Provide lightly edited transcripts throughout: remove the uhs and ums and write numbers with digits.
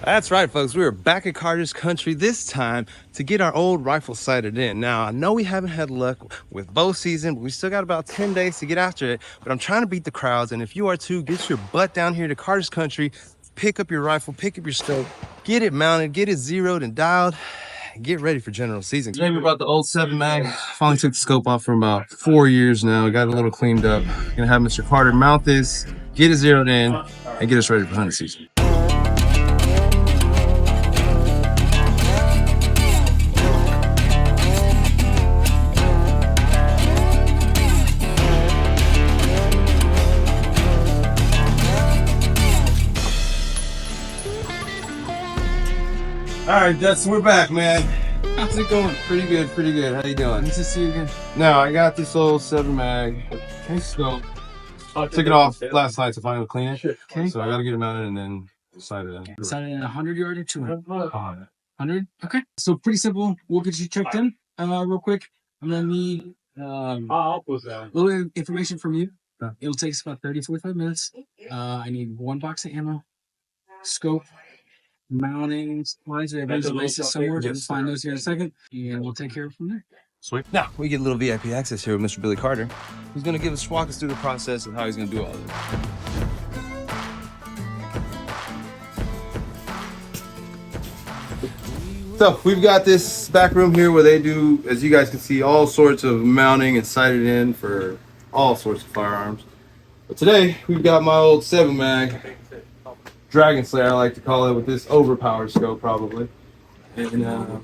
That's right, folks. We are back at Carter's Country this time to get our old rifle sighted in. Now, I know we haven't had luck with bow season, but we still got about 10 days to get after it. But I'm trying to beat the crowds, and if you are too, get your butt down here to Carter's Country, pick up your rifle, pick up your scope, get it mounted, get it zeroed and dialed, and get ready for general season. Today we brought the old 7 mag. Finally took the scope off for about 4 years now. Got it a little cleaned up. Gonna have Mr. Carter mount this, get it zeroed in, and get us ready for hunting season. All right, Dustin, we're back, man. How's it going? Pretty good, pretty good. How you doing? Nice to see you again. Now, I got this old 7 mag. Okay, scope. Took it off last night to finally clean it. Okay. So I got to get it mounted and then decide it. Okay. Decided at 100 yard or 200? 100? Okay. So pretty simple. We'll get you checked in real quick. I'm going to need a little information from you. It'll take us about 30-45 minutes. I need 1 box of ammo, scope, mounting supplies. We have laces somewhere. We'll find those here in a second, and we'll take care of it from there. Sweet. Now, we get a little VIP access here with Mr. Billy Carter. He's going to walk us through the process of how he's going to do all of this. So, we've got this back room here where they do, as you guys can see, all sorts of mounting and sighted in for all sorts of firearms. But today, we've got my old 7 mag. Dragon Slayer, I like to call it, with this overpowered scope, probably. And I'm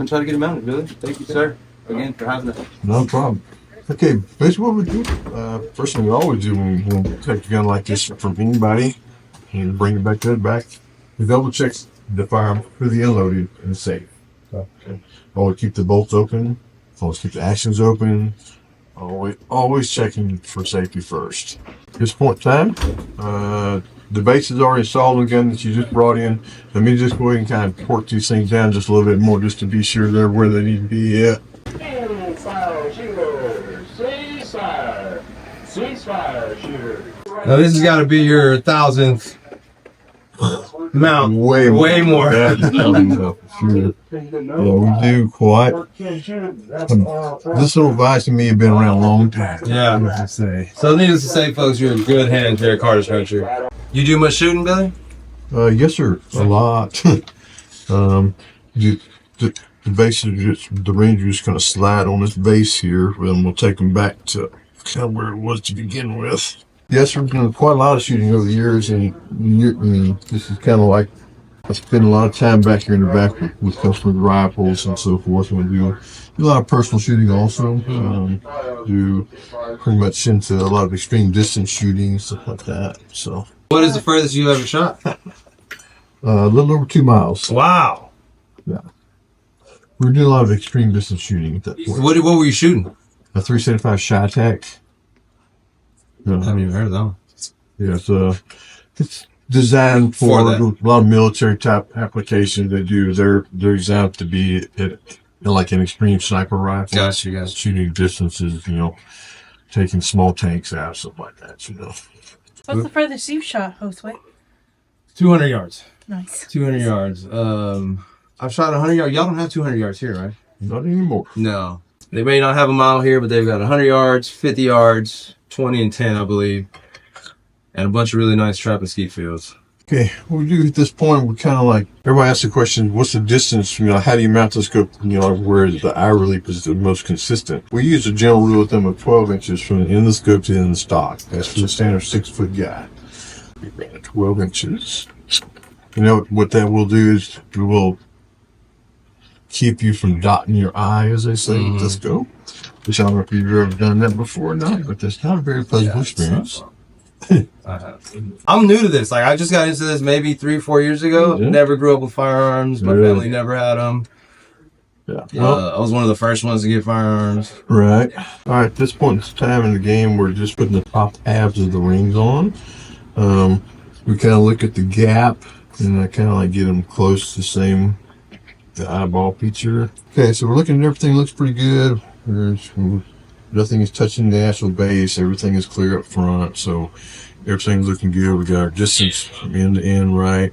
try to get it mounted, Billy. Thank you, sir, again, for having us. No problem. Okay, basically what we do, first thing we always do when we take a gun like this from anybody and bring it back to the back, we double check the firearm fully unloaded and safe. Okay. Always keep the bolts open, always keep the actions open, always checking for safety first. At this point in time, the base is already installed on the gun that you just brought in. Let me just go ahead and kind of torque these things down just a little bit more just to be sure they're where they need to be at. Now this has got to be your 1000th mount. Way more. Yeah, sure. Yeah, we do quite. This little device to me have been around a long time. Yeah. So needless to say, folks, you're in good hands here at Carter's Country. You do much shooting, Billy? Yes, sir. A lot. The base is just, the range is just going to slide on this base here, and we'll take them back to kind of where it was to begin with. Yes, sir. We've done quite a lot of shooting over the years, and this is kind of like I spend a lot of time back here in the back with customers' rifles and so forth. And we do a lot of personal shooting also. Do pretty much into a lot of extreme distance shooting, stuff like that. So. What is the furthest you ever shot? A little over 2 miles. Wow. Yeah. We were doing a lot of extreme distance shooting at that point. What were you shooting? A 375 Shy Attack. I haven't even heard of that one. Yeah, it's designed for a lot of military type applications. They're designed to be like an extreme sniper rifle. Gotcha, you guys. Shooting distances, taking small tanks out, something like that, What's the furthest you've shot, Josue? 200 yards. Nice. 200 yards. I've shot 100 yards. Y'all don't have 200 yards here, right? Not anymore. No. They may not have a mile here, but they've got 100 yards, 50 yards, 20 and 10, I believe. And a bunch of really nice trap and skeet fields. Okay, what we do at this point, we're kind of like, everybody asks the question, what's the distance, how do you mount the scope, where the eye relief is the most consistent? We use a general rule of thumb of 12 inches from the end of the scope to the end of the stock. That's for the standard 6-foot guy. We ran at 12 inches. What that will do is, it will keep you from dotting your eye, as they say, with the scope. Which I don't know if you've ever done that before or not, but that's not a very pleasant experience. I'm new to this. Like, I just got into this maybe 3 or 4 years ago. Yeah. Never grew up with firearms. My family never had them. Yeah. I was one of the first ones to get firearms. Right. All right. At this point in time in the game, we're just putting the top halves of the rings on. We kind of look at the gap, and I kind of like get them close to the eyeball feature. Okay, so we're looking at everything. Looks pretty good. Nothing is touching the actual base. Everything is clear up front, so everything's looking good. We got our distance end to end right.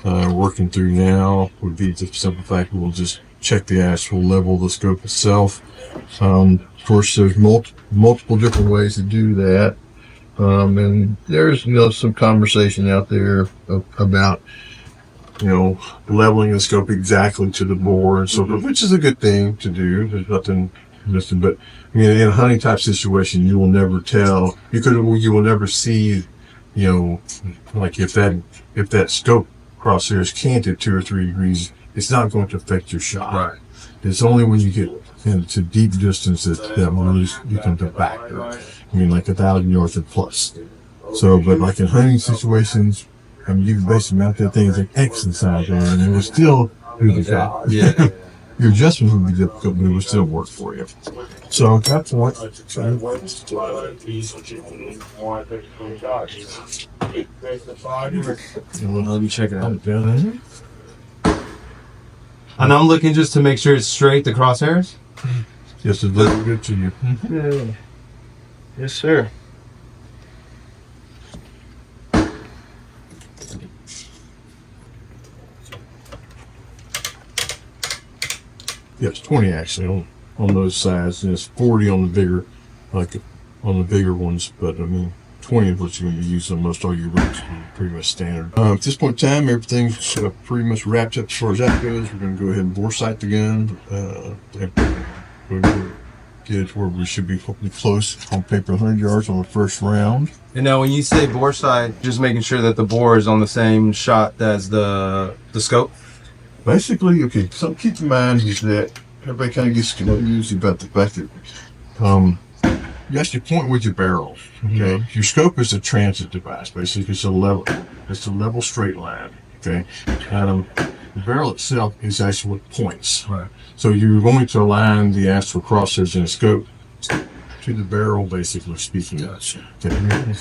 working through now would be the simple fact we'll just check the actual level of the scope itself. Of course, there's multiple different ways to do that. And there's, some conversation out there about, leveling the scope exactly to the bore and so forth, which is a good thing to do. There's nothing missing, but in a hunting type situation, you will never tell. You will never see, like if that scope crosshair is canted 2 or 3 degrees, it's not going to affect your shot. Right. It's only when you get into deep distance that really becomes a factor. Like 1,000 yards and plus. So, but like in hunting situations, you can basically mount that thing as an exercise there, and it will still do the job. Yeah. Your adjustment would be difficult, but it will still work for you. So at that point, let me check it out. And I'm looking just to make sure it's straight, the crosshairs? Yes, it's looking good to you. Yeah. Yes, sir. Yeah, it's 20 actually on those sides, and it's 40 on the bigger, ones. But 20 is what you're going to be using on most all your routes. Pretty much standard. At this point in time, everything's pretty much wrapped up as far as that goes. We're going to go ahead and bore sight the gun. We're going to get it to where we should be hopefully close on paper 100 yards on the first round. And now when you say bore sight, just making sure that the bore is on the same shot as the scope? Basically, okay, something to keep in mind is that everybody kind of gets confused about the fact that you actually point with your barrel. Okay, Your scope is a transit device. Basically, it's a level straight line. Okay, and the barrel itself is actually what points. Right. So you're going to align the actual crosshairs in the scope to the barrel, basically speaking. Gotcha. Okay.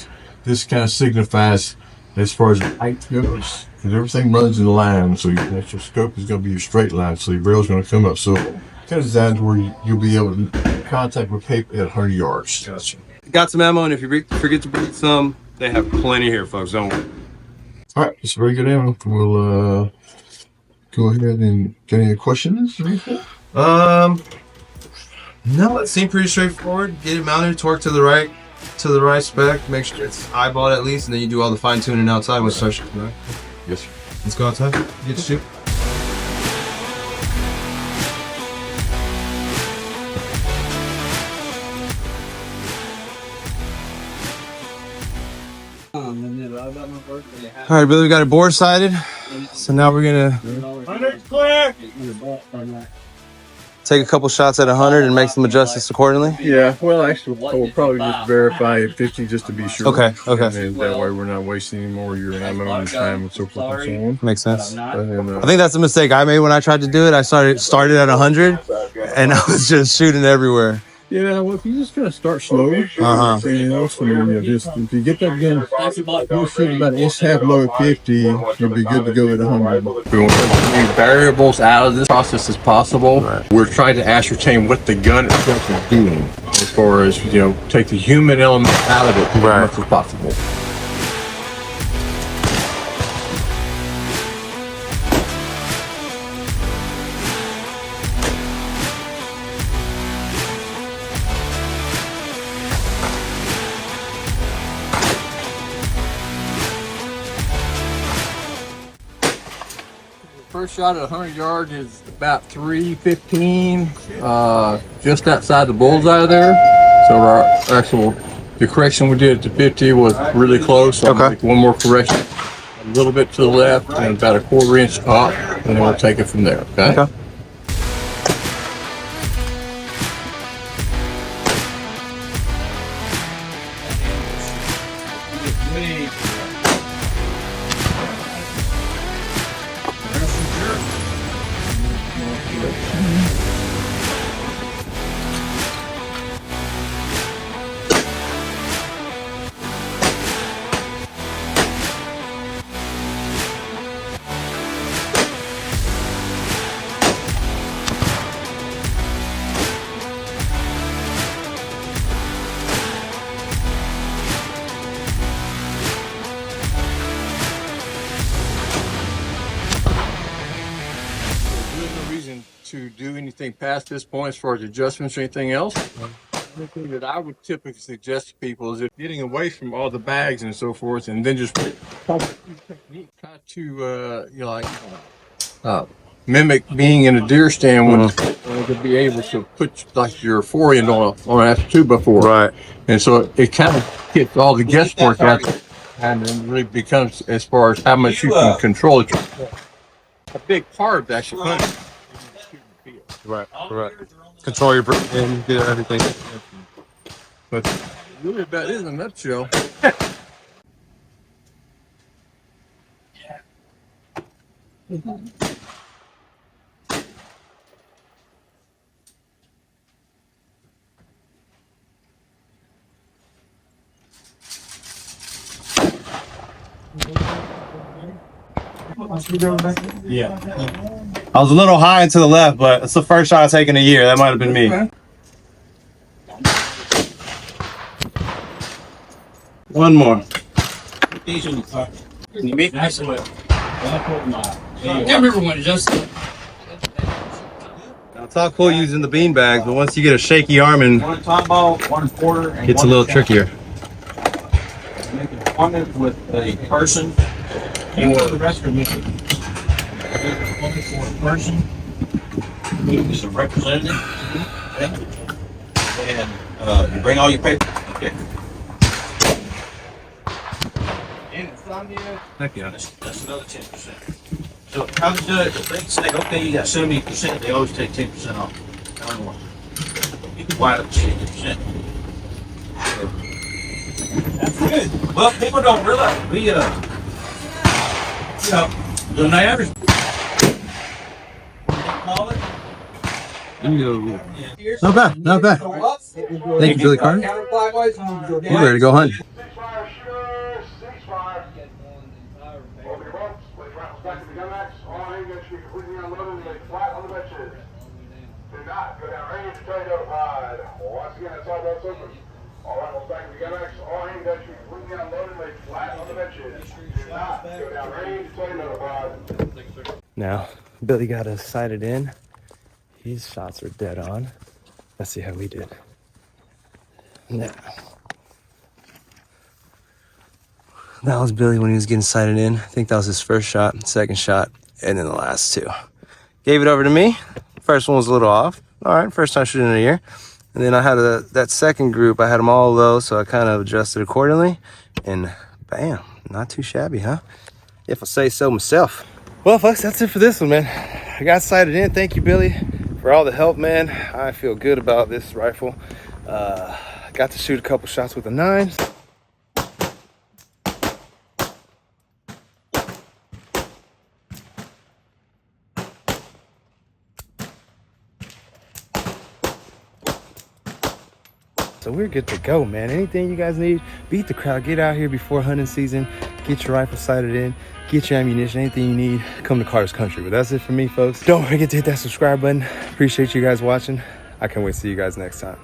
This kind of signifies as far as the height goes. Because everything runs in line, so your actual scope is going to be your straight line, so your barrel's going to come up. So kind of designed where you'll be able to contact with paper at 100 yards. Gotcha. Got some ammo, and if you forget to bring some, they have plenty here, folks. Don't worry. All right, it's very good ammo. We'll go ahead and get any questions. No, it seemed pretty straightforward. Get it mounted, torque to the right spec. Make sure it's eyeballed at least, and then you do all the fine tuning outside when it starts shooting. Right? Yes, sir. Let's go outside. Get to shoot. All right, brother, we got it bore sighted. So now we're gonna take a couple shots at 100 and make some adjustments accordingly. Yeah, well, actually, we'll probably just verify at 50 just to be sure. Okay. And then that way we're not wasting any more of your ammo and time and so forth and so on. Makes sense. And, I think that's a mistake I made when I tried to do it. I started at 100, and I was just shooting everywhere. yeah, well, if you just kind of start slow, everything else, and then just if you get that gun, you'll shoot about an inch half low at 50, you'll be good to go at 100. We want as many variables out of this process as possible. Right. We're trying to ascertain what the gun itself is doing, as far as take the human element out of it as much as possible. First shot at 100 yards is about 315, just outside the bullseye there. So our actual, the correction we did to 50 was really close. So Okay. I'll make one more correction, a little bit to the left and about a 1/4 inch up, and then we'll take it from there. Okay. to do anything past this point as far as adjustments or anything else. The thing that I would typically suggest to people is that getting away from all the bags and so forth, and then just try to mimic being in a deer stand when to be able to put like your forend on an after 2x4. Right. And so it kind of gets all the guesswork out there, and then really becomes as far as how much you can control it. A big part of actually hunting. Right. Control your breathing, do everything. But really about it in a nutshell. Yeah. I was a little high and to the left, but it's the first shot I've taken in a year. That might have been me. One more. Everyone just. Now, it's all cool using the bean bags, but once you get a shaky arm and One time ball, 1/4, and it's a little trickier. Make an appointment with a person or the rest of them. Appointment for a person, who's a representative, and you bring all your papers. Okay. Heck yeah. That's another 10%. So how to do it? If they say, okay, you got 70%, they always take 10% off. I don't know. You can wind up 60%. That's good. Well, people don't realize we, the average. Not bad, not bad. Thank you, Billy Carter. You ready to go hunt? Now, Billy got us sighted in. His shots are dead on. Let's see how we did. Now, that was Billy when he was getting sighted in. I think that was his first shot, second shot, and then the last two. Gave it over to me. First one was a little off. All right, first time shooting in a year. And then I had that second group, I had them all low, so I kind of adjusted accordingly. And bam, not too shabby, huh? If I say so myself. Well, folks, that's it for this one, man. I got sighted in. Thank you, Billy, for all the help, man. I feel good about this rifle. Got to shoot a couple shots with the 9s. So we're good to go, man. Anything you guys need, beat the crowd. Get out here before hunting season. Get your rifle sighted in. Get your ammunition. Anything you need, come to Carter's Country. But that's it for me, folks. Don't forget to hit that subscribe button. Appreciate you guys watching. I can't wait to see you guys next time.